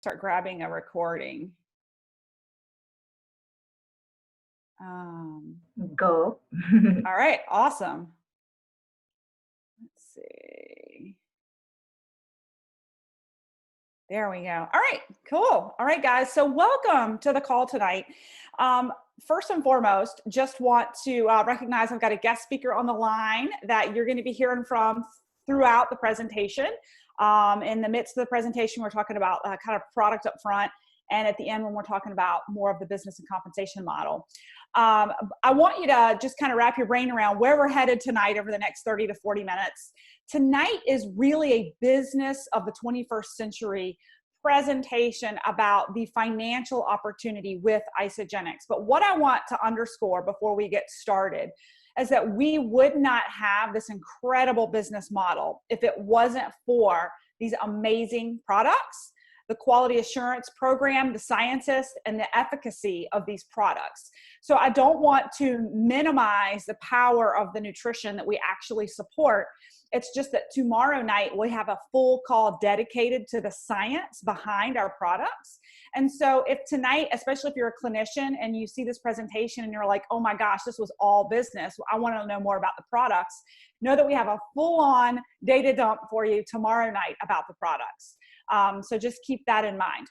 start grabbing a recording. Go. All right, awesome. Let's see. There we go. All right, cool. All right, guys. So welcome to the call tonight. First and foremost, just want to recognize I've got a guest speaker on the line that you're going to be hearing from throughout the presentation. In the midst of the presentation, we're talking about kind of product up front, and at the end when we're talking about more of the business and compensation model. I want you to just kind of wrap your brain around where we're headed tonight over the next 30 to 40 minutes. Tonight is really a business of the 21st century presentation about the financial opportunity with ISAGENIX. But what I want to underscore before we get started is that we would not have this incredible business model if it wasn't for these amazing products, the quality assurance program, the scientists, and the efficacy of these products. So I don't want to minimize the power of the nutrition that we actually support. It's just that tomorrow night we have a full call dedicated to the science behind our products. And so if tonight, especially if you're a clinician and you see this presentation and you're like, oh my gosh, this was all business, I want to know more about the products, know that we have a full-on data dump for you tomorrow night about the products. So just keep that in mind.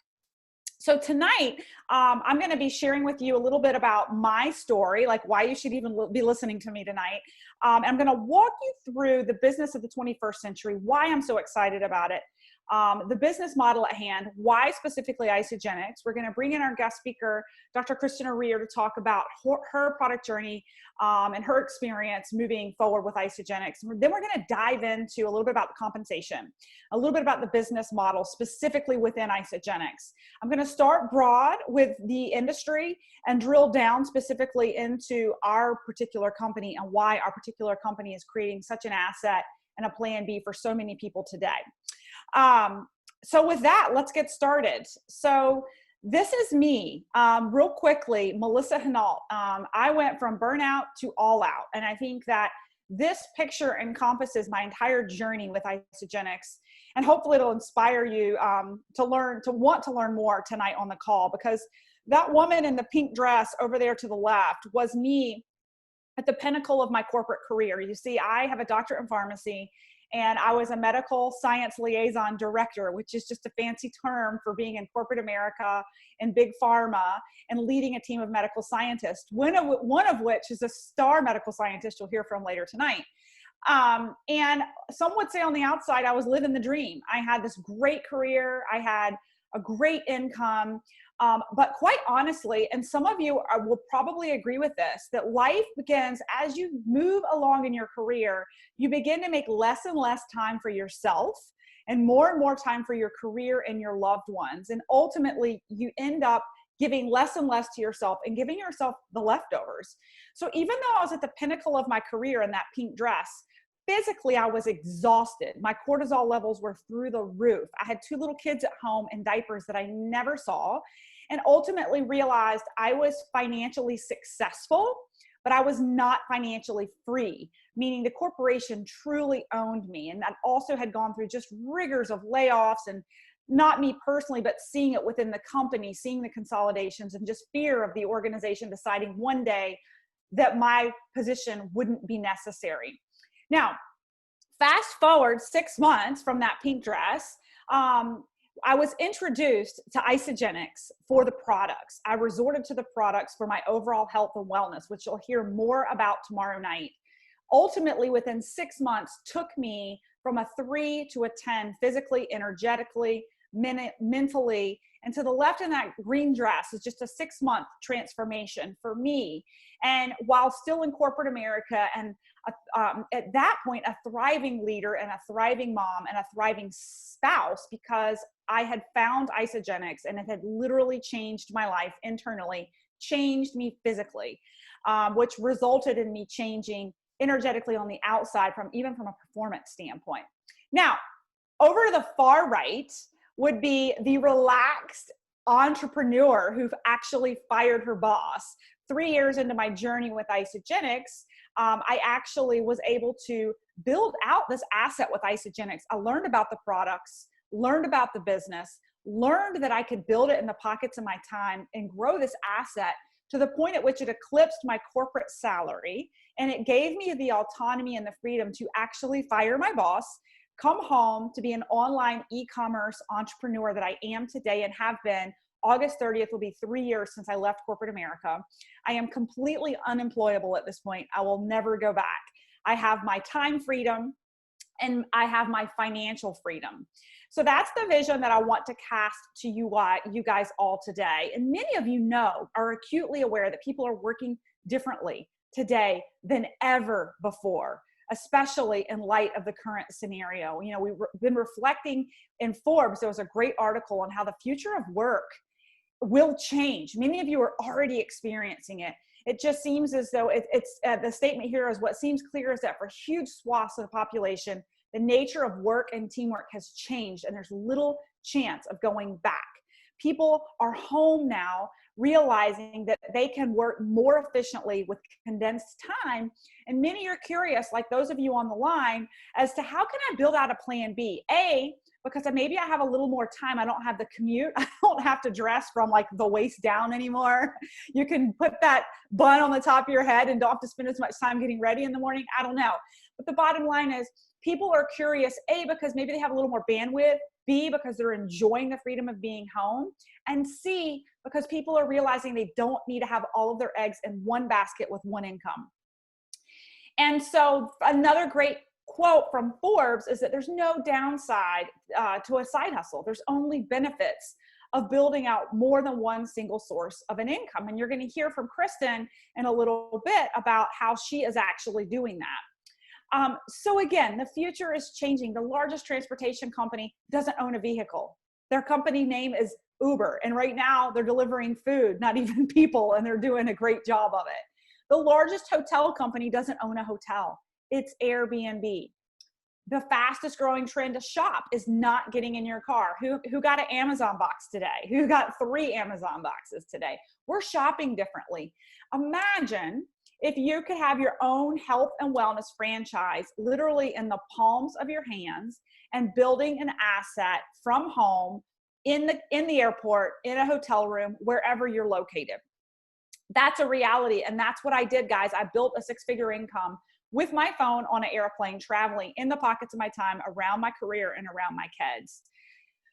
So tonight, I'm going to be sharing with you a little bit about my story, like why you should even be listening to me tonight. I'm going to walk you through the business of the 21st century, why I'm so excited about it, the business model at hand, why specifically ISAGENIX. We're going to bring in our guest speaker, Dr. Kristin to talk about her product journey and her experience moving forward with ISAGENIX. Then we're going to dive into a little bit about the compensation, a little bit about the business model specifically within ISAGENIX. I'm going to start broad with the industry and drill down specifically into our particular company and why our particular company is creating such an asset and a plan B for so many people today. So with that, let's get started. So this is me, real quickly, Melissa Henault. I went from burnout to all out. And I think that this picture encompasses my entire journey with ISAGENIX. And hopefully it'll inspire you to want to learn more tonight on the call, because that woman in the pink dress over there to the left was me at the pinnacle of my corporate career. You see, I have a doctorate in pharmacy, and I was a medical science liaison director, which is just a fancy term for being in corporate America and big pharma and leading a team of medical scientists, one of which is a star medical scientist you'll hear from later tonight. And some would say on the outside, I was living the dream. I had this great career. I had a great income. But quite honestly, and some of you will probably agree with this, that life begins as you move along in your career, you begin to make less and less time for yourself and more time for your career and your loved ones. And ultimately, you end up giving less and less to yourself and giving yourself the leftovers. So even though I was at the pinnacle of my career in that pink dress, physically, I was exhausted. My cortisol levels were through the roof. I had 2 little kids at home in diapers that I never saw, and ultimately realized I was financially successful, but I was not financially free, meaning the corporation truly owned me. And that also had gone through just rigors of layoffs, and not me personally, but seeing it within the company, seeing the consolidations, and just fear of the organization deciding one day that my position wouldn't be necessary. Now, fast forward 6 months from that pink dress, I was introduced to ISAGENIX for the products. I resorted to the products for my overall health and wellness, which you'll hear more about tomorrow night. Ultimately, within 6 months, took me from a 3 to a 10 physically, energetically, mentally, and to the left in that green dress is just a 6-month transformation for me. And while still in corporate America, and at that point, a thriving leader and a thriving mom and a thriving spouse, because I had found ISAGENIX and it had literally changed my life internally, changed me physically, which resulted in me changing energetically on the outside, even from a performance standpoint. Now, over to the far right would be the relaxed entrepreneur who've actually fired her boss. 3 years into my journey with ISAGENIX, I actually was able to build out this asset with ISAGENIX. I learned about the products, learned about the business, learned that I could build it in the pockets of my time and grow this asset to the point at which it eclipsed my corporate salary. And it gave me the autonomy and the freedom to actually fire my boss, come home to be an online e-commerce entrepreneur that I am today and have been. August 30th will be 3 years since I left corporate America. I am completely unemployable at this point. I will never go back. I have my time freedom and I have my financial freedom. So that's the vision that I want to cast to you guys all today. And many of you are acutely aware that people are working differently today than ever before, especially in light of the current scenario. You know, we've been reflecting in Forbes. There was a great article on how the future of work will change. Many of you are already experiencing it. It just seems as though the statement here is what seems clear is that for huge swaths of the population, the nature of work and teamwork has changed and there's little chance of going back. People are home now realizing that they can work more efficiently with condensed time. And many are curious, like those of you on the line, as to how can I build out a plan B? Because maybe I have a little more time. I don't have the commute. I don't have to dress from like the waist down anymore. You can put that bun on the top of your head and don't have to spend as much time getting ready in the morning. I don't know. But the bottom line is people are curious, A, because maybe they have a little more bandwidth, B, because they're enjoying the freedom of being home, and C, because people are realizing they don't need to have all of their eggs in one basket with one income. And so another great quote from Forbes is that there's no downside to a side hustle. There's only benefits of building out more than one single source of an income. And you're going to hear from Kristin in a little bit about how she is actually doing that. So again, the future is changing. The largest transportation company doesn't own a vehicle. Their company name is Uber. And right now they're delivering food, not even people, and they're doing a great job of it. The largest hotel company doesn't own a hotel. It's Airbnb. The fastest growing trend to shop is not getting in your car. Who got an Amazon box today? Who got 3 Amazon boxes today? We're shopping differently. Imagine if you could have your own health and wellness franchise literally in the palms of your hands and building an asset from home, in the airport, in a hotel room, wherever you're located. That's a reality. And that's what I did, guys. I built a 6-figure income with my phone on an airplane, traveling in the pockets of my time around my career and around my kids.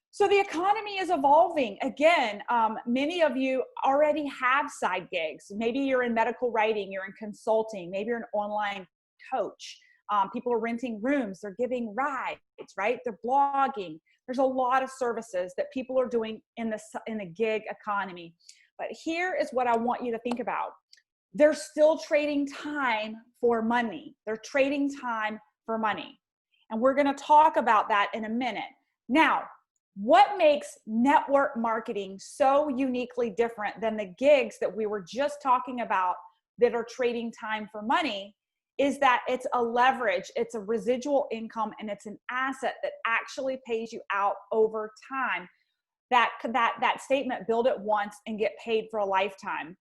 So the economy is evolving. Again, many of you already have side gigs. Maybe you're in medical writing, you're in consulting, maybe you're an online coach. People are renting rooms, they're giving rides, right? They're blogging. There's a lot of services that people are doing in the gig economy. But here is what I want you to think about. They're still trading time for money. They're trading time for money. And we're going to talk about that in a minute. Now, what makes network marketing so uniquely different than the gigs that we were just talking about that are trading time for money is that it's a leverage, it's a residual income, and it's an asset that actually pays you out over time. That statement, build it once and get paid for a lifetime.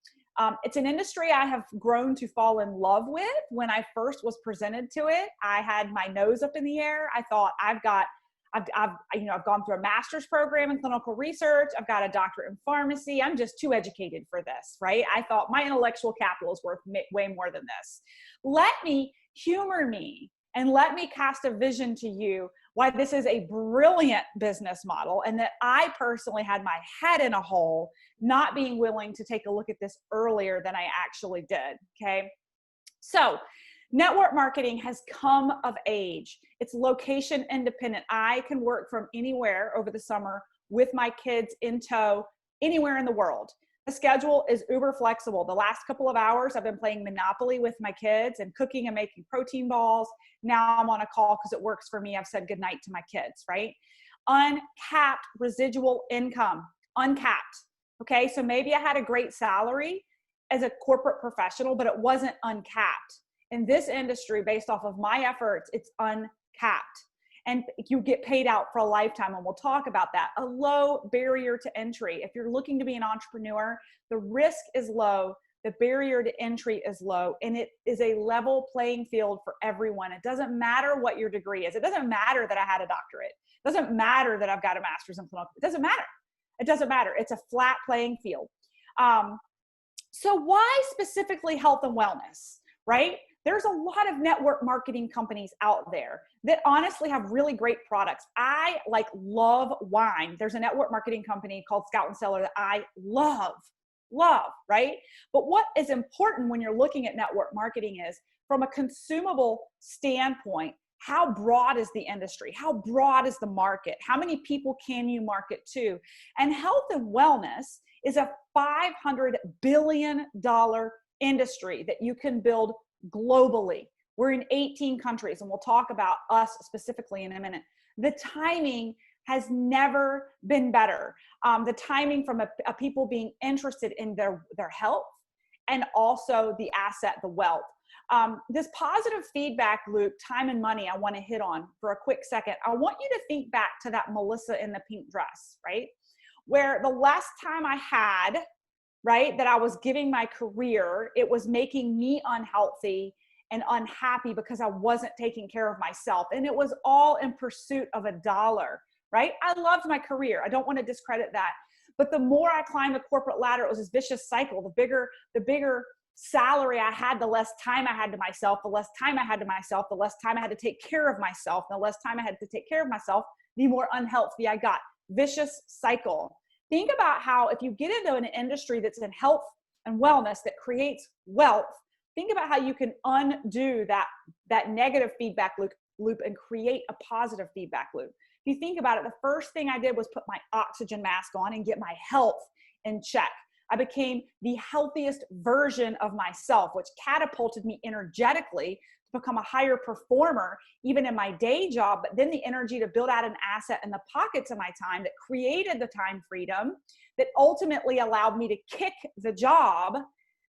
It's an industry I have grown to fall in love with. When I first was presented to it, I had my nose up in the air. I thought I've gone through a master's program in clinical research. I've got a doctorate in pharmacy. I'm just too educated for this, right? I thought my intellectual capital is worth way more than this. Let me humor me and let me cast a vision to you why this is a brilliant business model, and that I personally had my head in a hole not being willing to take a look at this earlier than I actually did, okay? So network marketing has come of age. It's location independent. I can work from anywhere over the summer with my kids in tow, anywhere in the world. The schedule is uber flexible. The last couple of hours I've been playing Monopoly with my kids and cooking and making protein balls. Now I'm on a call because it works for me. I've said goodnight to my kids, right? Uncapped residual income, uncapped. Okay, so maybe I had a great salary as a corporate professional, but it wasn't uncapped. In this industry, based off of my efforts, it's uncapped. And you get paid out for a lifetime, and we'll talk about that. A low barrier to entry. If you're looking to be an entrepreneur, the risk is low, the barrier to entry is low, and it is a level playing field for everyone. It doesn't matter what your degree is. It doesn't matter that I had a doctorate. It Doesn't matter that I've got a master's in clinical. It doesn't matter. It doesn't matter. It's a flat playing field. So why specifically health and wellness, right? There's a lot of network marketing companies out there that honestly have really great products. I love wine. There's a network marketing company called Scout and Cellar that I love, right? But what is important when you're looking at network marketing is from a consumable standpoint, how broad is the industry? How broad is the market? How many people can you market to? And health and wellness is a $500 billion industry that you can build globally. We're in 18 countries, and we'll talk about us specifically in a minute. The timing has never been better. The timing from a people being interested in their health and also the asset, the wealth. This positive feedback loop, time and money, I want to hit on for a quick second. I want you to think back to that Melissa in the pink dress, right? Where the last time I had, right, that I was giving my career, it was making me unhealthy and unhappy because I wasn't taking care of myself. And it was all in pursuit of a dollar, right? I loved my career. I don't want to discredit that. But the more I climbed the corporate ladder, it was this vicious cycle. The bigger salary I had, the less time I had to myself, the less time I had to myself, the less time I had to take care of myself, the less time I had to take care of myself, the more unhealthy I got. Vicious cycle. Think about how if you get into an industry that's in health and wellness that creates wealth, think about how you can undo that negative feedback loop and create a positive feedback loop. If you think about it, the first thing I did was put my oxygen mask on and get my health in check. I became the healthiest version of myself, which catapulted me energetically to become a higher performer, even in my day job, but then the energy to build out an asset in the pockets of my time that created the time freedom that ultimately allowed me to kick the job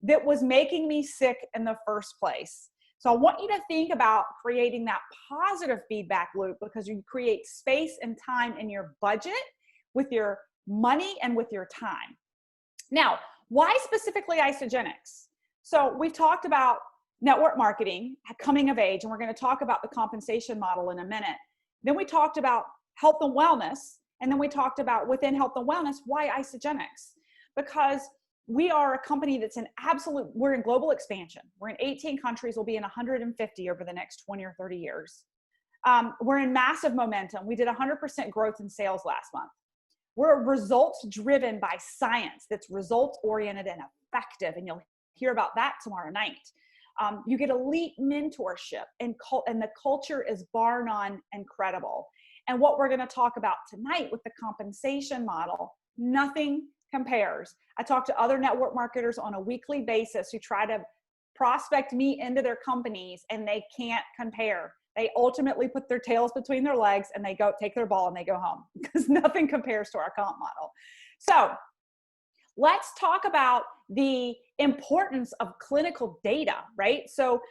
that was making me sick in the first place. So I want you to think about creating that positive feedback loop because you create space and time in your budget with your money and with your time. Now, why specifically ISAGENIX? So we've talked about network marketing, coming of age, and we're going to talk about the compensation model in a minute. Then we talked about health and wellness, and then we talked about within health and wellness, why ISAGENIX? Because we are a company that's we're in global expansion. We're in 18 countries. We'll be in 150 over the next 20 or 30 years. We're in massive momentum. We did 100% growth in sales last month. We're results driven by science that's results oriented and effective. And you'll hear about that tomorrow night. You get elite mentorship and the culture is bar none incredible. And what we're going to talk about tonight with the compensation model, nothing compares. I talk to other network marketers on a weekly basis who try to prospect me into their companies and they can't compare. They ultimately put their tails between their legs and they go take their ball and they go home because nothing compares to our comp model. So let's talk about the importance of clinical data, right? So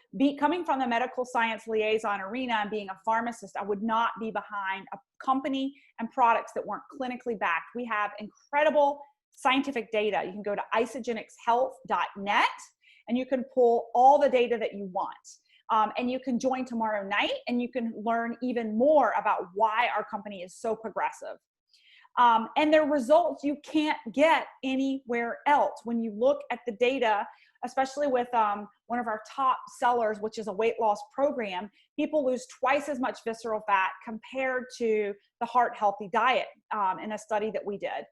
coming from the medical science liaison arena and being a pharmacist, I would not be behind a company and products that weren't clinically backed. We have incredible scientific data. You can go to isagenixhealth.net and you can pull all the data that you want. And you can join tomorrow night and you can learn even more about why our company is so progressive. And their results you can't get anywhere else. When you look at the data, especially with one of our top sellers, which is a weight loss program, people lose twice as much visceral fat compared to the heart healthy diet in a study that we did.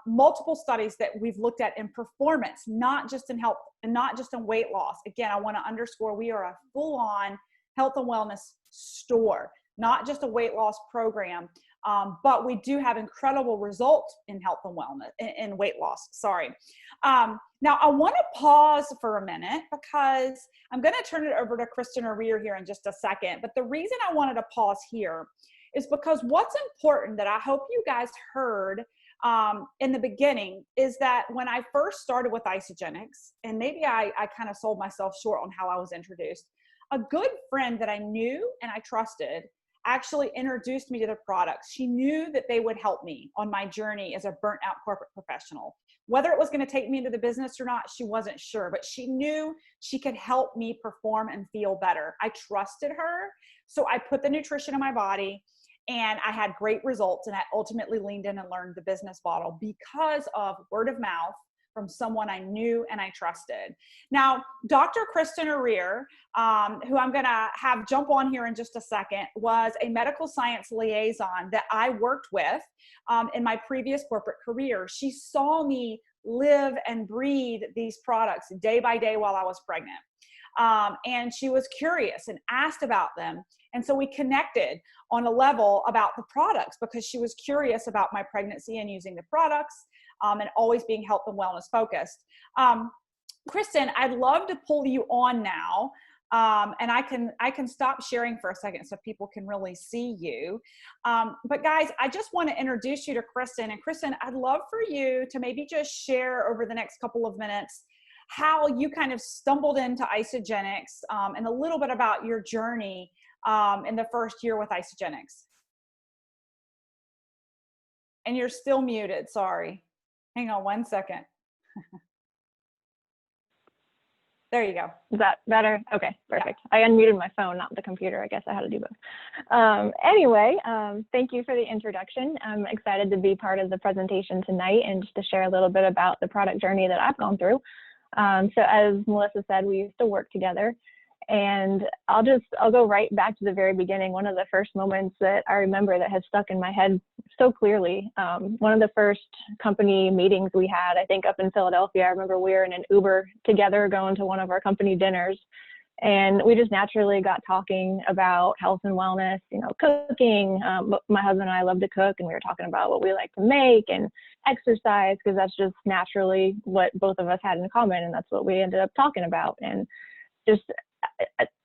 Multiple studies that we've looked at in performance, not just in health and not just in weight loss. Again, I want to underscore we are a full-on health and wellness store, not just a weight loss program. But we do have incredible results in health and wellness, in weight loss, sorry. Now I want to pause for a minute because I'm going to turn it over to Kristin here in just a second. But the reason I wanted to pause here is because what's important that I hope you guys heard in the beginning is that when I first started with ISAGENIX, and maybe I kind of sold myself short on how I was introduced, a good friend that I knew and I trusted actually introduced me to the products. She knew that they would help me on my journey as a burnt out corporate professional. Whether it was going to take me into the business or not, she wasn't sure, but she knew she could help me perform and feel better. I trusted her. So I put the nutrition in my body And I had great results, and I ultimately leaned in and learned the business model because of word of mouth from someone I knew and I trusted. Now, Dr. Kristin, who I'm going to have jump on here in just a second, was a medical science liaison that I worked with in my previous corporate career. She saw me live and breathe these products day by day while I was pregnant. And she was curious and asked about them. And so we connected on a level about the products because she was curious about my pregnancy and using the products, and always being health and wellness focused. Kristin, I'd love to pull you on now. And I can stop sharing for a second so people can really see you. But guys, I just want to introduce you to Kristin. And Kristin, I'd love for you to maybe just share over the next couple of minutes how you kind of stumbled into ISAGENIX, and a little bit about your journey in the first year with ISAGENIX. And you're still muted, sorry. Hang on one second. There you go. Is that better? Okay, perfect. Yeah. I unmuted my phone, not the computer. I guess I had to do both. Anyway, thank you for the introduction. I'm excited to be part of the presentation tonight and just to share a little bit about the product journey that I've gone through. So as Melissa said, we used to work together, and I'll go right back to the very beginning. One of the first moments that I remember that has stuck in my head so clearly, one of the first company meetings we had, I think up in Philadelphia, I remember we were in an Uber together going to one of our company dinners, and we just naturally got talking about health and wellness, cooking. My husband and I love to cook, and we were talking about what we like to make and exercise, because that's just naturally what both of us had in common, and that's what we ended up talking about. And just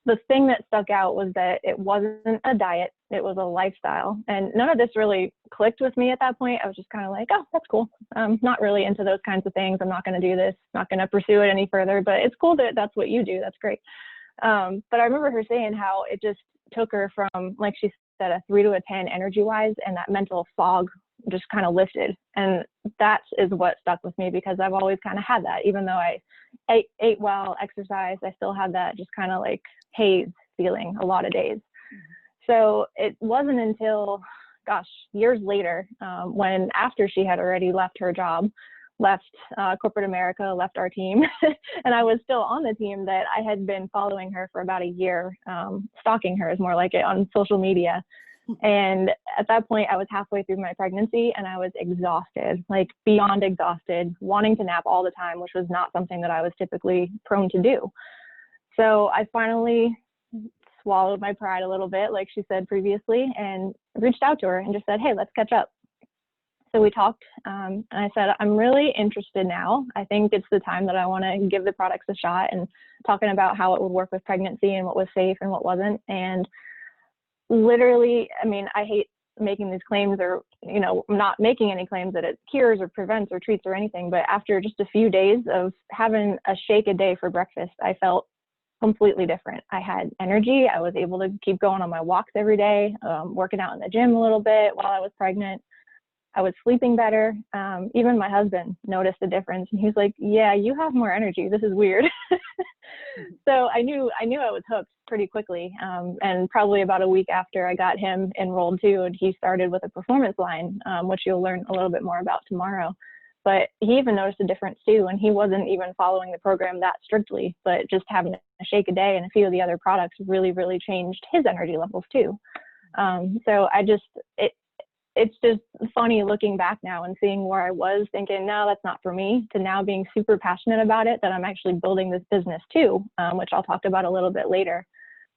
the thing that stuck out was that it wasn't a diet, it was a lifestyle. And none of this really clicked with me at that point. I was just kind of like, oh, that's cool. I'm not really into those kinds of things. I'm not going to do this, not going to pursue it any further, but it's cool that that's what you do. That's great. But I remember her saying how it just took her from, like she said, a 3 to a 10 energy wise, and that mental fog just kind of lifted. And that is what stuck with me, because I've always kind of had that. Even though I ate well, exercised, I still had that just kind of like haze feeling a lot of days. So it wasn't until, gosh, years later, when after she had already left her job, left corporate America, left our team, and I was still on the team, that I had been following her for about a year, stalking her is more like it, on social media. And at that point, I was halfway through my pregnancy, and I was exhausted, like beyond exhausted, wanting to nap all the time, which was not something that I was typically prone to do. So I finally swallowed my pride a little bit, like she said previously, and reached out to her and just said, hey, let's catch up. So we talked, and I said, I'm really interested now. I think it's the time that I want to give the products a shot, and talking about how it would work with pregnancy and what was safe and what wasn't. And literally, I mean, I hate making these claims, or, not making any claims that it cures or prevents or treats or anything. But after just a few days of having a shake a day for breakfast, I felt completely different. I had energy. I was able to keep going on my walks every day, working out in the gym a little bit while I was pregnant. I was sleeping better. Even my husband noticed a difference, and he was like, yeah, you have more energy. This is weird. So I knew I was hooked pretty quickly. And probably about a week after, I got him enrolled too, and he started with a performance line, which you'll learn a little bit more about tomorrow. But he even noticed a difference too, and he wasn't even following the program that strictly, but just having a shake a day and a few of the other products really, really changed his energy levels too. So it's just funny looking back now and seeing where I was thinking, no, that's not for me, to now being super passionate about it, that I'm actually building this business too, which I'll talk about a little bit later.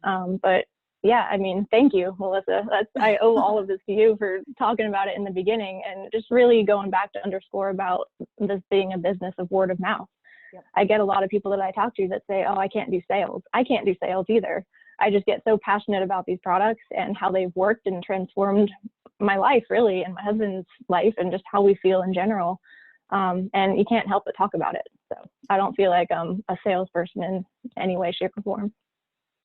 But yeah, I mean, thank you, Melissa. I owe all of this to you for talking about it in the beginning, and just really going back to underscore about this being a business of word of mouth. Yep. I get a lot of people that I talk to that say, oh, I can't do sales. I can't do sales either. I just get so passionate about these products and how they've worked and transformed my life, really, and my husband's life, and just how we feel in general. And you can't help but talk about it. So I don't feel like I'm a salesperson in any way, shape, or form.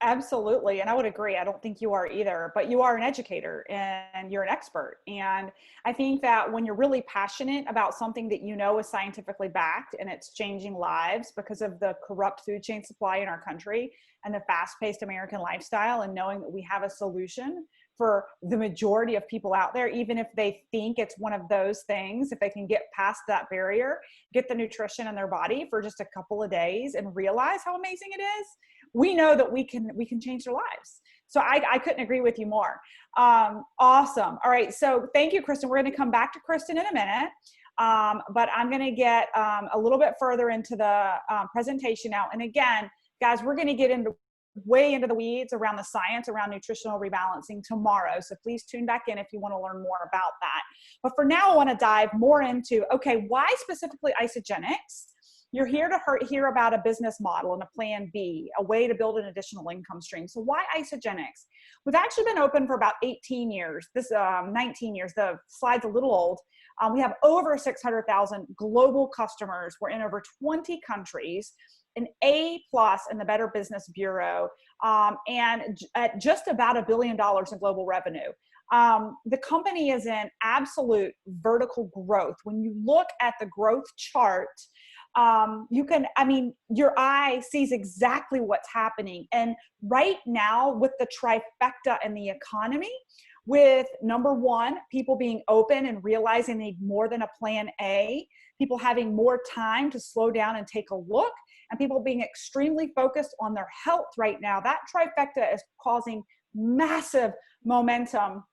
Absolutely. And I would agree. I don't think you are either, but you are an educator and you're an expert. And I think that when you're really passionate about something that you know is scientifically backed and it's changing lives because of the corrupt food chain supply in our country and the fast-paced American lifestyle, and knowing that we have a solution for the majority of people out there, even if they think it's one of those things, if they can get past that barrier, get the nutrition in their body for just a couple of days and realize how amazing it is, we know that we can change their lives. So I couldn't agree with you more. Awesome. All right. So thank you, Kristin. We're going to come back to Kristin in a minute. But I'm going to get a little bit further into the presentation now. And again, guys, we're going to get way into the weeds around the science around nutritional rebalancing tomorrow. So please tune back in if you want to learn more about that. But for now, I want to dive more into, okay, why specifically ISAGENIX? You're here to hear about a business model and a plan B, a way to build an additional income stream. So why ISAGENIX? We've actually been open for about 18 years, 19 years, the slide's a little old. We have over 600,000 global customers. We're in over 20 countries, an A+ in the Better Business Bureau, and at just about $1 billion in global revenue. The company is in absolute vertical growth. When you look at the growth chart, your eye sees exactly what's happening. And right now with the trifecta in the economy, with number one, people being open and realizing they need more than a plan A, people having more time to slow down and take a look, and people being extremely focused on their health right now, that trifecta is causing massive momentum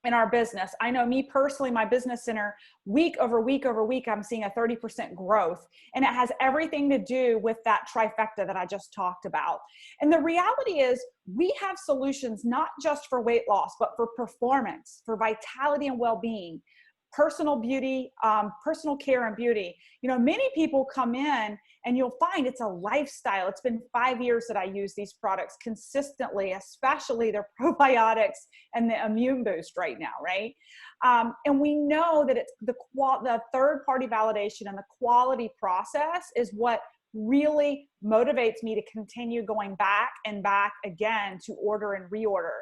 in our business. I know me personally, my business center, week over week over week, I'm seeing a 30% growth. And it has everything to do with that trifecta that I just talked about. And the reality is we have solutions not just for weight loss, but for performance, for vitality and well-being, personal beauty, personal care and beauty. You know, many people come in and you'll find it's a lifestyle. It's been 5 years that I use these products consistently, especially their probiotics and the immune boost right now, right? And we know that it's the third-party validation and the quality process is what really motivates me to continue going back and back again to order and reorder.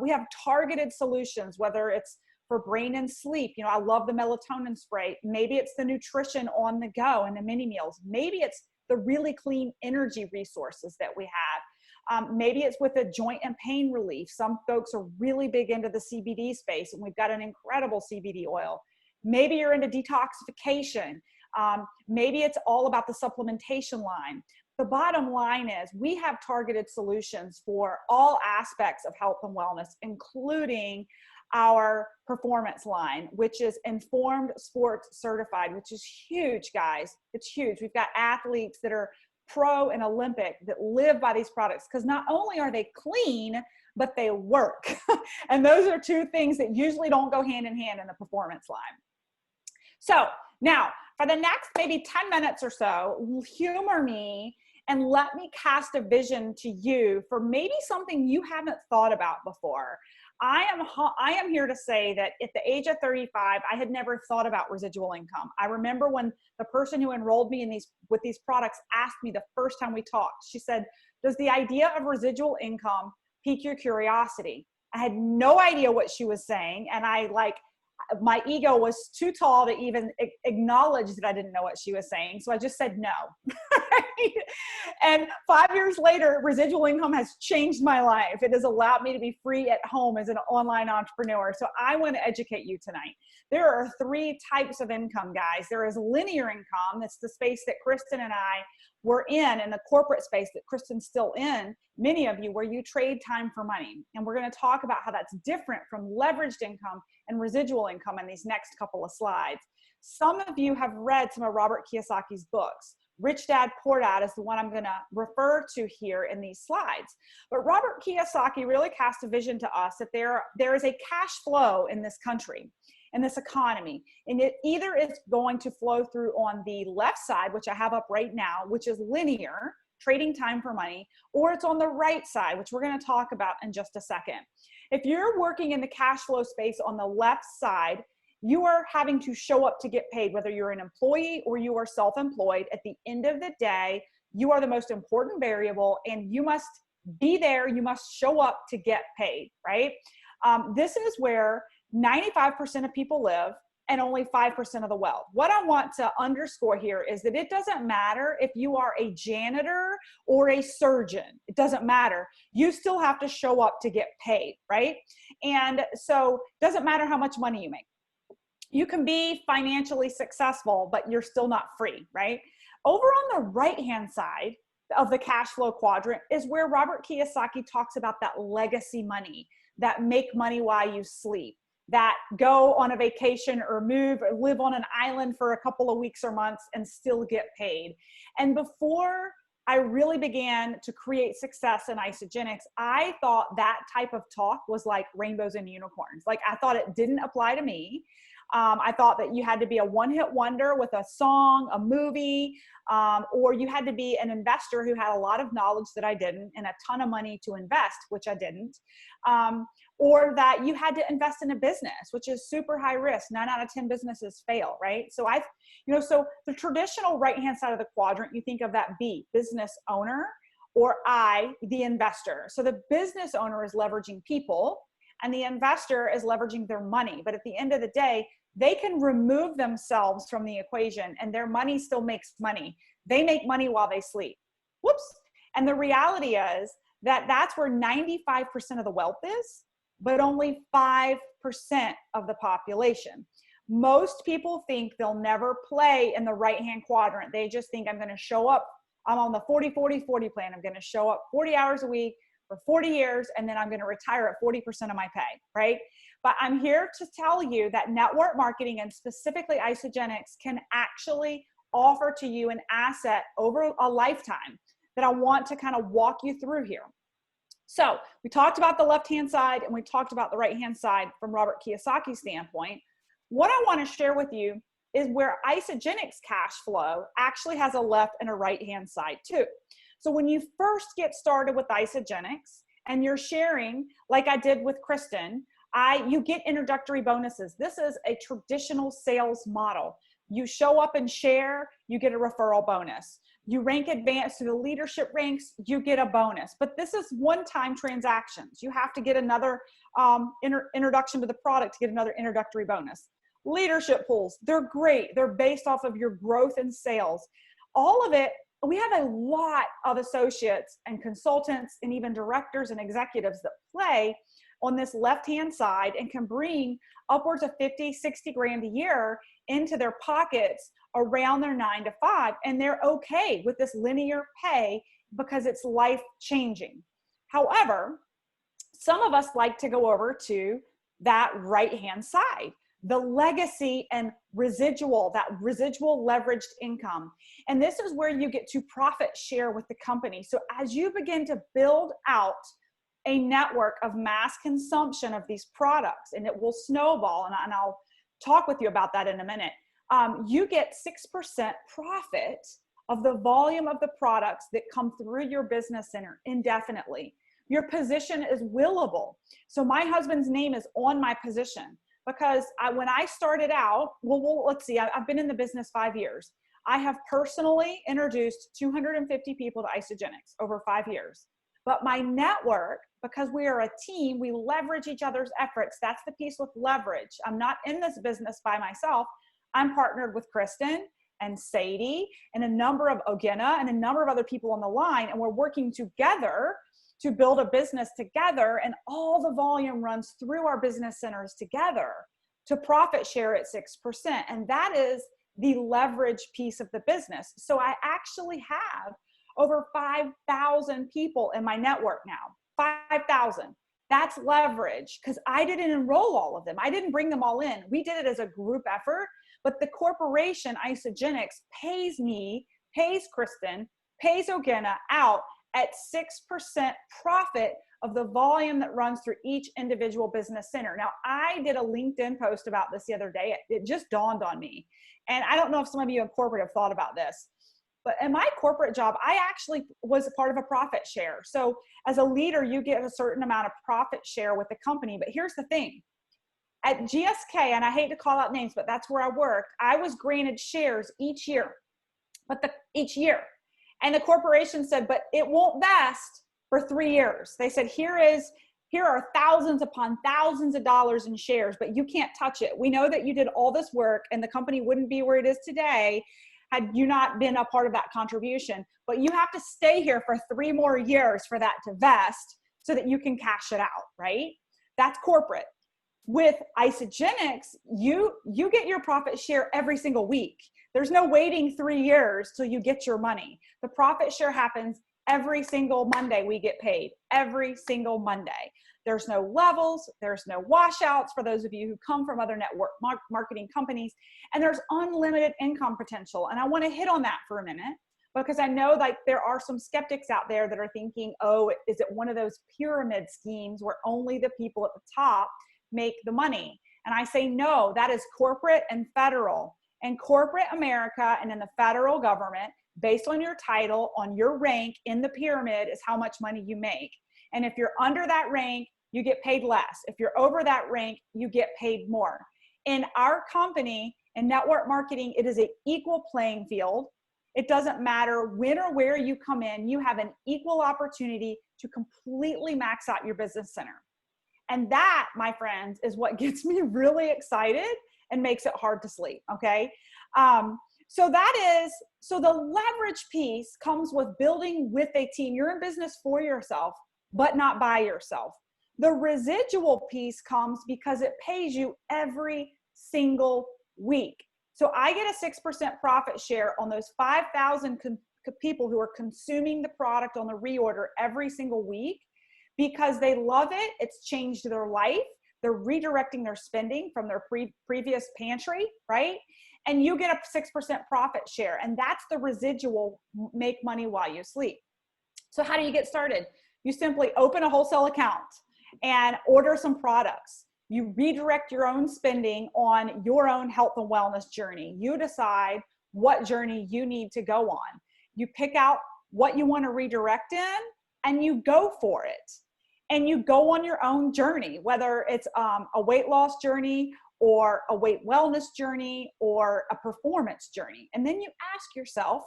We have targeted solutions, whether it's for brain and sleep. You know, I love the melatonin spray. Maybe it's the nutrition on the go and the mini meals. Maybe it's the really clean energy resources that we have. Maybe it's with a joint and pain relief. Some folks are really big into the CBD space, and we've got an incredible CBD oil. Maybe you're into detoxification. Maybe it's all about the supplementation line. The bottom line is we have targeted solutions for all aspects of health and wellness, including our performance line, which is Informed Sports Certified, which is huge, guys. It's huge. We've got athletes that are pro and Olympic that live by these products because not only are they clean, but they work. And those are two things that usually don't go hand in hand in the performance line. So now for the next maybe 10 minutes or so, humor me and let me cast a vision to you for maybe something you haven't thought about before. I am here to say that at the age of 35, I had never thought about residual income. I remember when the person who enrolled me in with these products asked me the first time we talked, she said, does the idea of residual income pique your curiosity? I had no idea what she was saying. And my ego was too tall to even acknowledge that I didn't know what she was saying. So I just said no. And 5 years later, residual income has changed my life. It has allowed me to be free at home as an online entrepreneur. So I want to educate you tonight. There are 3 types of income, guys. There is linear income. That's the space that Kristin and I were in the corporate space that Kristin's still in, many of you, where you trade time for money. And we're going to talk about how that's different from leveraged income and residual income in these next couple of slides. Some of you have read some of Robert Kiyosaki's books. Rich Dad, Poor Dad is the one I'm going to refer to here in these slides. But Robert Kiyosaki really cast a vision to us that there is a cash flow in this country, in this economy. And it either is going to flow through on the left side, which I have up right now, which is linear, trading time for money, or it's on the right side, which we're going to talk about in just a second. If you're working in the cash flow space on the left side, you are having to show up to get paid, whether you're an employee or you are self-employed. At the end of the day, you are the most important variable and you must be there. You must show up to get paid, right? This is where 95% of people live, and only 5% of the wealth. What I want to underscore here is that it doesn't matter if you are a janitor or a surgeon. It doesn't matter. You still have to show up to get paid, right? And so it doesn't matter how much money you make. You can be financially successful, but you're still not free, right? Over on the right-hand side of the cash flow quadrant is where Robert Kiyosaki talks about that legacy money, that make money while you sleep, that go on a vacation or move or live on an island for a couple of weeks or months and still get paid. And before I really began to create success in ISAGENIX, I thought that type of talk was like rainbows and unicorns. Like I thought it didn't apply to me. I thought that you had to be a one-hit wonder with a song, a movie, or you had to be an investor who had a lot of knowledge that I didn't and a ton of money to invest, which I didn't, or that you had to invest in a business, which is super high risk. 9 out of 10 businesses fail, right? So so the traditional right-hand side of the quadrant, you think of that B, business owner, or I, the investor. So the business owner is leveraging people and the investor is leveraging their money. But at the end of the day, they can remove themselves from the equation and their money still makes money. They make money while they sleep. Whoops. And the reality is that that's where 95% of the wealth is, but only 5% of the population. Most people think they'll never play in the right-hand quadrant. They just think I'm going to show up. I'm on the 40-40-40 plan. I'm going to show up 40 hours a week for 40 years, and then I'm going to retire at 40% of my pay, right? But I'm here to tell you that network marketing and specifically ISAGENIX can actually offer to you an asset over a lifetime that I want to kind of walk you through here. So we talked about the left-hand side and we talked about the right-hand side from Robert Kiyosaki's standpoint. What I want to share with you is where ISAGENIX cash flow actually has a left and a right-hand side too. So when you first get started with ISAGENIX and you're sharing, like I did with Kristin, you get introductory bonuses. This is a traditional sales model. You show up and share, you get a referral bonus. You rank advanced to the leadership ranks, you get a bonus. But this is one-time transactions. You have to get another introduction to the product to get another introductory bonus. Leadership pools, they're great. They're based off of your growth in sales. All of it, we have a lot of associates and consultants and even directors and executives that play on this left-hand side and can bring upwards of 50, 60 grand a year into their pockets around their 9 to 5. And they're okay with this linear pay because it's life-changing. However, some of us like to go over to that right-hand side, the legacy and residual, that residual leveraged income. And this is where you get to profit share with the company. So as you begin to build out a network of mass consumption of these products, and it will snowball, and I'll talk with you about that in a minute, you get 6% profit of the volume of the products that come through your business center indefinitely. Your position is willable. So my husband's name is on my position because when I started out, well, let's see, I've been in the business 5 years. I have personally introduced 250 people to ISAGENIX over 5 years. But my network, because we are a team, we leverage each other's efforts. That's the piece with leverage. I'm not in this business by myself. I'm partnered with Kristin and Sadie and a number of Ogena and a number of other people on the line, and we're working together to build a business together, and all the volume runs through our business centers together to profit share at 6%. And that is the leverage piece of the business. So I actually have over 5,000 people in my network now, 5,000. That's leverage because I didn't enroll all of them. I didn't bring them all in. We did it as a group effort, but the corporation ISAGENIX pays me, pays Kristin, pays Ogena out at 6% profit of the volume that runs through each individual business center. Now, I did a LinkedIn post about this the other day. It just dawned on me. And I don't know if some of you in corporate have thought about this, but in my corporate job, I actually was a part of a profit share. So as a leader, you get a certain amount of profit share with the company. But here's the thing. At GSK, and I hate to call out names, but that's where I worked, I was granted shares each year. Each year. And the corporation said, but it won't vest for 3 years. They said, here is Here are thousands upon thousands of dollars in shares, but you can't touch it. We know that you did all this work and the company wouldn't be where it is today had you not been a part of that contribution. But you have to stay here for 3 more years for that to vest so that you can cash it out, right? That's corporate. With ISAGENIX, you get your profit share every single week. There's no waiting 3 years till you get your money. The profit share happens every single Monday. We get paid every single Monday. There's no levels. There's no washouts for those of you who come from other network marketing companies. And there's unlimited income potential. And I want to hit on that for a minute because I know like there are some skeptics out there that are thinking, oh, is it one of those pyramid schemes where only the people at the top make the money? And I say, no, that is corporate and federal. And corporate America and in the federal government, based on your title, on your rank in the pyramid is how much money you make. And if you're under that rank, you get paid less. If you're over that rank, you get paid more. In our company, in network marketing, it is an equal playing field. It doesn't matter when or where you come in, you have an equal opportunity to completely max out your business center. And that, my friends, is what gets me really excited and makes it hard to sleep, okay? So the leverage piece comes with building with a team. You're in business for yourself, but not by yourself. The residual piece comes because it pays you every single week. So I get a 6% profit share on those 5,000 people who are consuming the product on the reorder every single week because they love it. It's changed their life. They're redirecting their spending from their previous pantry, right? And you get a 6% profit share. And that's the residual make money while you sleep. So how do you get started? You simply open a wholesale account and order some products. You redirect your own spending on your own health and wellness journey. You decide what journey you need to go on. You pick out what you want to redirect in and you go for it. And you go on your own journey, whether it's a weight loss journey or a weight wellness journey or a performance journey. And then you ask yourself,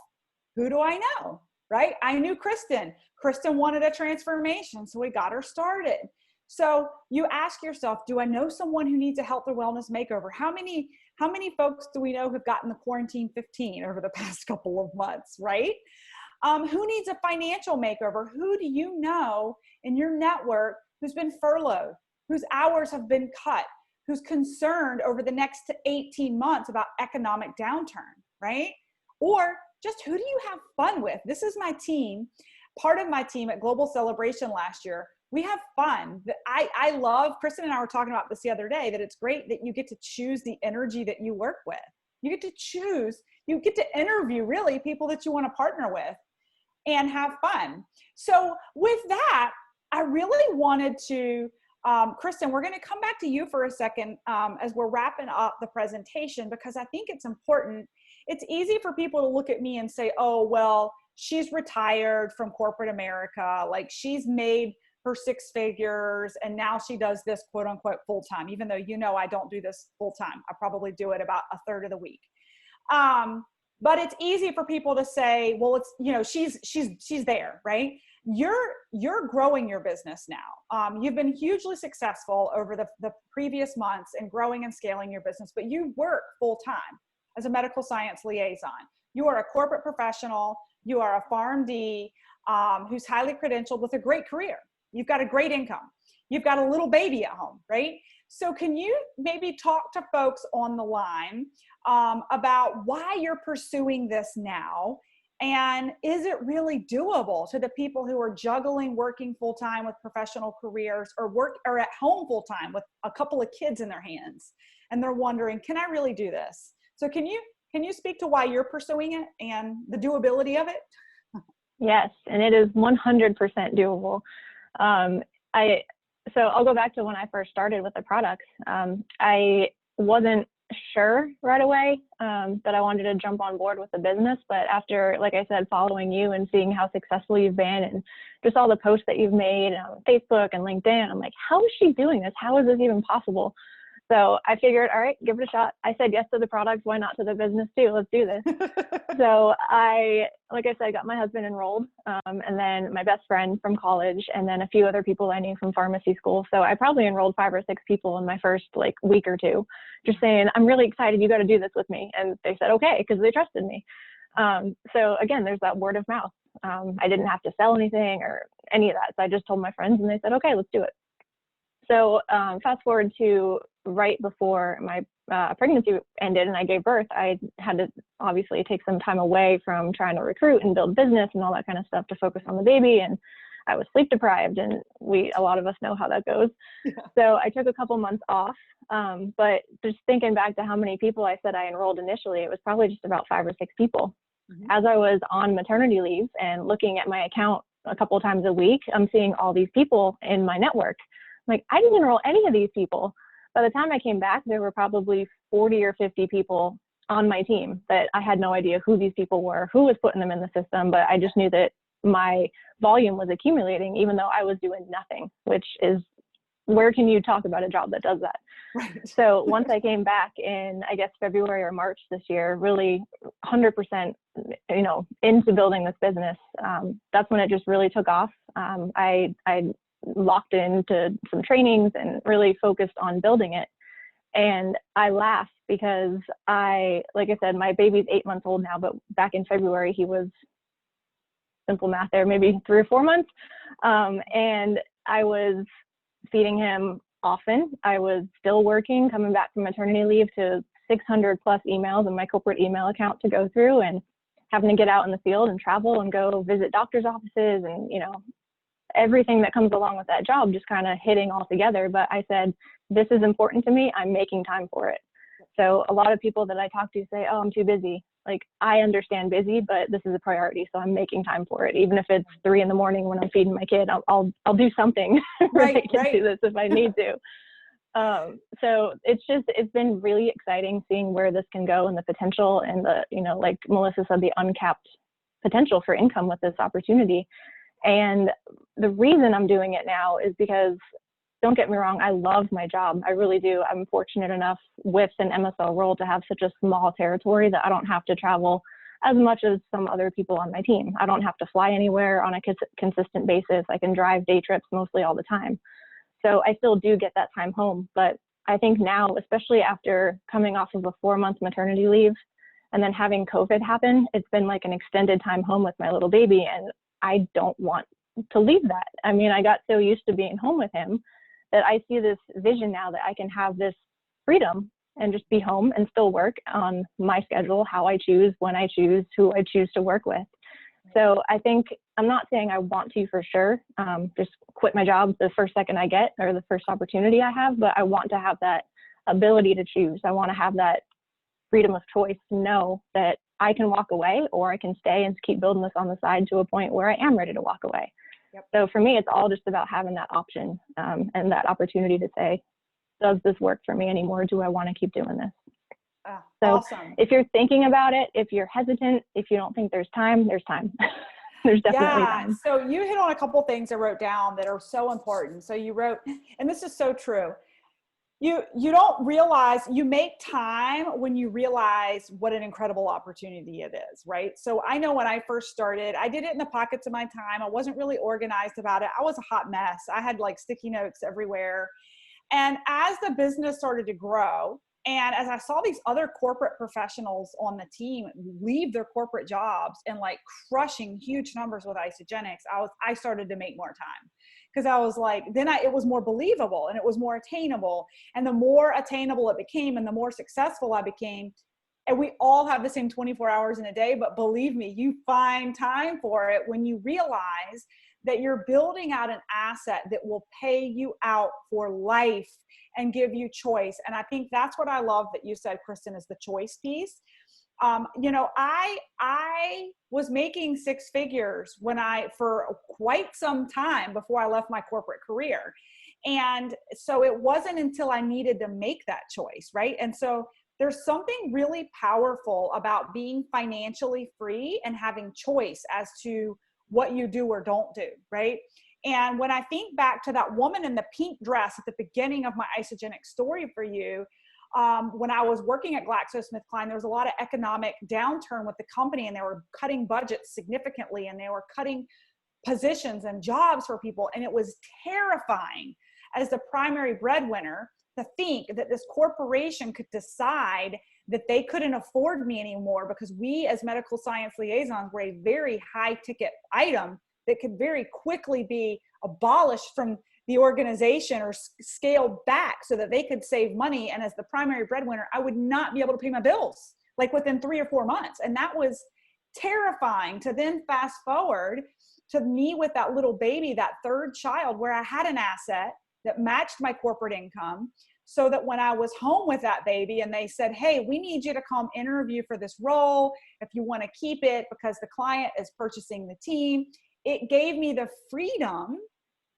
who do I know, right? I knew Kristin. Kristin wanted a transformation, so we got her started. So you ask yourself, do I know someone who needs a health or wellness makeover? How many folks do we know who've gotten the quarantine 15 over the past couple of months, right? Who needs a financial makeover? Who do you know in your network who's been furloughed, whose hours have been cut, who's concerned over the next 18 months about economic downturn, right? Or just who do you have fun with? This is my team, part of my team at Global Celebration last year. We have fun. I love, Kristin and I were talking about this the other day, that it's great that you get to choose the energy that you work with. You get to choose, you get to interview really people that you want to partner with and have fun. So with that, I really wanted to, Kristin, we're going to come back to you for a second as we're wrapping up the presentation, because I think it's important. It's easy for people to look at me and say, oh, well, she's retired from corporate America. Like she's made her 6 figures and now she does this quote unquote full-time, even though, you know, I don't do this full-time. I probably do it about a third of the week. But it's easy for people to say, well, it's, you know, she's there, right? You're growing your business now. You've been hugely successful over the previous months in growing and scaling your business, but you work full-time as a medical science liaison. You are a corporate professional. You are a PharmD who's highly credentialed with a great career. You've got a great income. You've got a little baby at home, right? So can you maybe talk to folks on the line about why you're pursuing this now? And is it really doable to the people who are juggling working full-time with professional careers or at home full-time with a couple of kids in their hands? And they're wondering, can I really do this? So can you speak to why you're pursuing it and the doability of it? Yes, and it is 100% doable. So I'll go back to when I first started with the products. I wasn't sure right away that I wanted to jump on board with the business, but after, like I said, following you and seeing how successful you've been and just all the posts that you've made on Facebook and LinkedIn, I'm like, how is she doing this? How is this even possible? So I figured, all right, give it a shot. I said yes to the products. Why not to the business too? Let's do this. So like I said, got my husband enrolled, and then my best friend from college, and then a few other people I knew from pharmacy school. So I probably enrolled 5 or 6 people in my first like week or two, just saying, I'm really excited. You got to do this with me. And they said, okay, because they trusted me. So again, there's that word of mouth. I didn't have to sell anything or any of that. So I just told my friends and they said, okay, let's do it. So fast forward to right before my pregnancy ended and I gave birth, I had to obviously take some time away from trying to recruit and build business and all that kind of stuff to focus on the baby. And I was sleep deprived, and a lot of us know how that goes. Yeah. So I took a couple months off, but just thinking back to how many people I said I enrolled initially, it was probably just about 5 or 6 people. Mm-hmm. As I was on maternity leave and looking at my account a couple of times a week, I'm seeing all these people in my network. Like, I didn't enroll any of these people. By the time I came back, there were probably 40 or 50 people on my team that I had no idea who these people were, who was putting them in the system, but I just knew that my volume was accumulating even though I was doing nothing, which is, where can you talk about a job that does that? Right. So once I came back in, I guess, February or March this year, really 100%, into building this business, that's when it just really took off. I locked into some trainings and really focused on building it. And I laugh because like I said, my baby's 8 months old now, but back in February, he was, simple math there, maybe 3 or 4 months. And I was feeding him often. I was still working, coming back from maternity leave to 600 plus emails in my corporate email account to go through, and having to get out in the field and travel and go visit doctor's offices and, everything that comes along with that job, just kind of hitting all together. But I said, this is important to me. I'm making time for it. So a lot of people that I talk to say, oh, I'm too busy. Like, I understand busy, but this is a priority. So I'm making time for it. Even if it's 3 a.m. when I'm feeding my kid, I'll do something right, to do this if I need to. So it's been really exciting seeing where this can go and the potential and the, like Melissa said, the uncapped potential for income with this opportunity. And the reason I'm doing it now is because, don't get me wrong, I love my job. I really do. I'm fortunate enough with an MSL role to have such a small territory that I don't have to travel as much as some other people on my team. I don't have to fly anywhere on a consistent basis. I can drive day trips mostly all the time. So I still do get that time home. But I think now, especially after coming off of a 4-month maternity leave and then having COVID happen, it's been like an extended time home with my little baby. And I don't want to leave that. I mean, I got so used to being home with him that I see this vision now that I can have this freedom and just be home and still work on my schedule, how I choose, when I choose, who I choose to work with. So I think, I'm not saying I want to for sure, just quit my job the first second I get or the first opportunity I have, but I want to have that ability to choose. I want to have that freedom of choice to know that I can walk away or I can stay and keep building this on the side to a point where I am ready to walk away. Yep. So for me, it's all just about having that option and that opportunity to say, does this work for me anymore? Do I want to keep doing this? So awesome. If you're thinking about it, if you're hesitant, if you don't think there's time, there's time. There's definitely time. So you hit on a couple things I wrote down that are so important. So you wrote, and this is so true, you don't realize, you make time when you realize what an incredible opportunity it is, right? So I know when I first started, I did it in the pockets of my time. I wasn't really organized about it. I was a hot mess. I had like sticky notes everywhere. And as the business started to grow, and as I saw these other corporate professionals on the team leave their corporate jobs and like crushing huge numbers with ISAGENIX, I started to make more time. Because I was like, then it was more believable and it was more attainable. And the more attainable it became and the more successful I became, and we all have the same 24 hours in a day, but believe me, you find time for it when you realize that you're building out an asset that will pay you out for life and give you choice. And I think that's what I love that you said, Kristin, is the choice piece. I was making 6 figures for quite some time before I left my corporate career. And so it wasn't until I needed to make that choice, right? And so there's something really powerful about being financially free and having choice as to what you do or don't do, right? And when I think back to that woman in the pink dress at the beginning of my ISAGENIX story for you, when I was working at GlaxoSmithKline, there was a lot of economic downturn with the company, and they were cutting budgets significantly, and they were cutting positions and jobs for people. And it was terrifying as the primary breadwinner to think that this corporation could decide that they couldn't afford me anymore, because we as medical science liaisons were a very high ticket item that could very quickly be abolished from the organization or scaled back so that they could save money. And as the primary breadwinner, I would not be able to pay my bills like within 3 or 4 months. And that was terrifying. To then fast forward to me with that little baby, that third child, where I had an asset that matched my corporate income, so that when I was home with that baby and they said, hey, we need you to come interview for this role if you want to keep it because the client is purchasing the team, it gave me the freedom.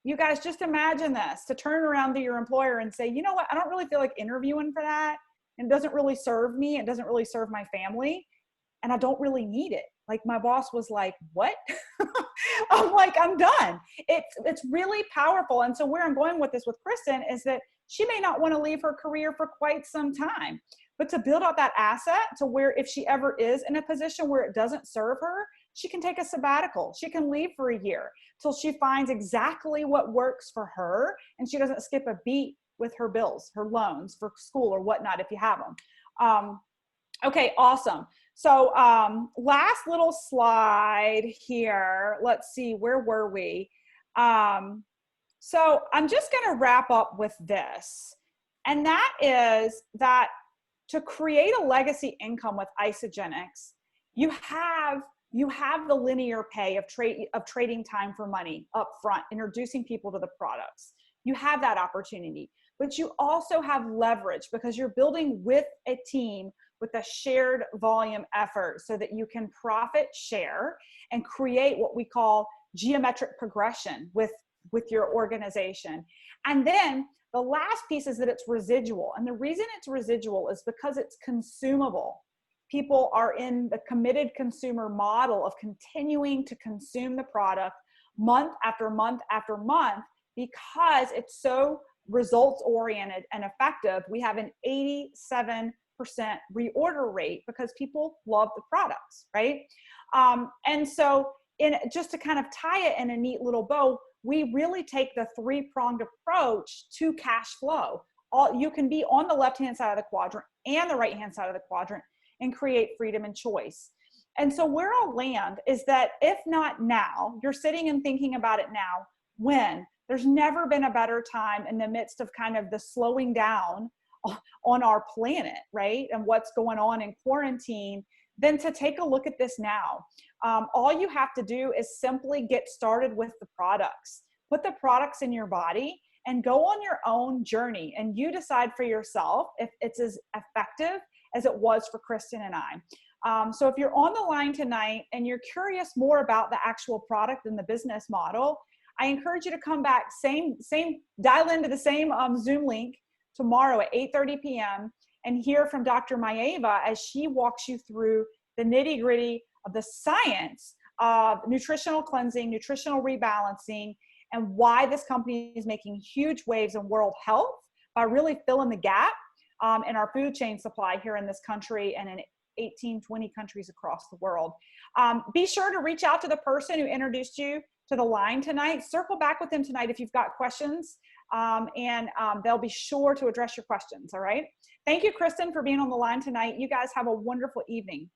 You guys, just imagine this, to turn around to your employer and say, you know what, I don't really feel like interviewing for that. It doesn't really serve me. It doesn't really serve my family. And I don't really need it. Like, my boss was like, what? I'm like, I'm done. It's really powerful. And so where I'm going with this with Kristin is that she may not want to leave her career for quite some time, but to build out that asset to where if she ever is in a position where it doesn't serve her, she can take a sabbatical. She can leave for a year till she finds exactly what works for her, and she doesn't skip a beat with her bills, her loans for school or whatnot if you have them. Okay, awesome. So last little slide here. Let's see, where were we? So I'm just going to wrap up with this. And that is that to create a legacy income with ISAGENIX, you have the linear pay of trading time for money up front, introducing people to the products. You have that opportunity, but you also have leverage because you're building with a team with a shared volume effort so that you can profit share and create what we call geometric progression with your organization. And then the last piece is that it's residual. And the reason it's residual is because it's consumable. People are in the committed consumer model of continuing to consume the product month after month after month because it's so results oriented and effective. We have an 87% reorder rate because people love the products, right? And so just to kind of tie it in a neat little bow, we really take the three-pronged approach to cash flow. You can be on the left-hand side of the quadrant and the right-hand side of the quadrant and create freedom and choice. And so where I'll land is that if not now, you're sitting and thinking about it now, when? There's never been a better time in the midst of kind of the slowing down on our planet, right? And what's going on in quarantine, than to take a look at this now. All you have to do is simply get started with the products. Put the products in your body and go on your own journey. And you decide for yourself if it's as effective as it was for Kristin and I. So if you're on the line tonight and you're curious more about the actual product and the business model, I encourage you to come back, dial into the same Zoom link tomorrow at 8:30 p.m. and hear from Dr. Makeover as she walks you through the nitty-gritty of the science of nutritional cleansing, nutritional rebalancing, and why this company is making huge waves in world health by really filling the gap in our food chain supply here in this country and in 18, 20 countries across the world. Be sure to reach out to the person who introduced you to the line tonight. Circle back with them tonight if you've got questions, and they'll be sure to address your questions, all right? Thank you, Kristin, for being on the line tonight. You guys have a wonderful evening.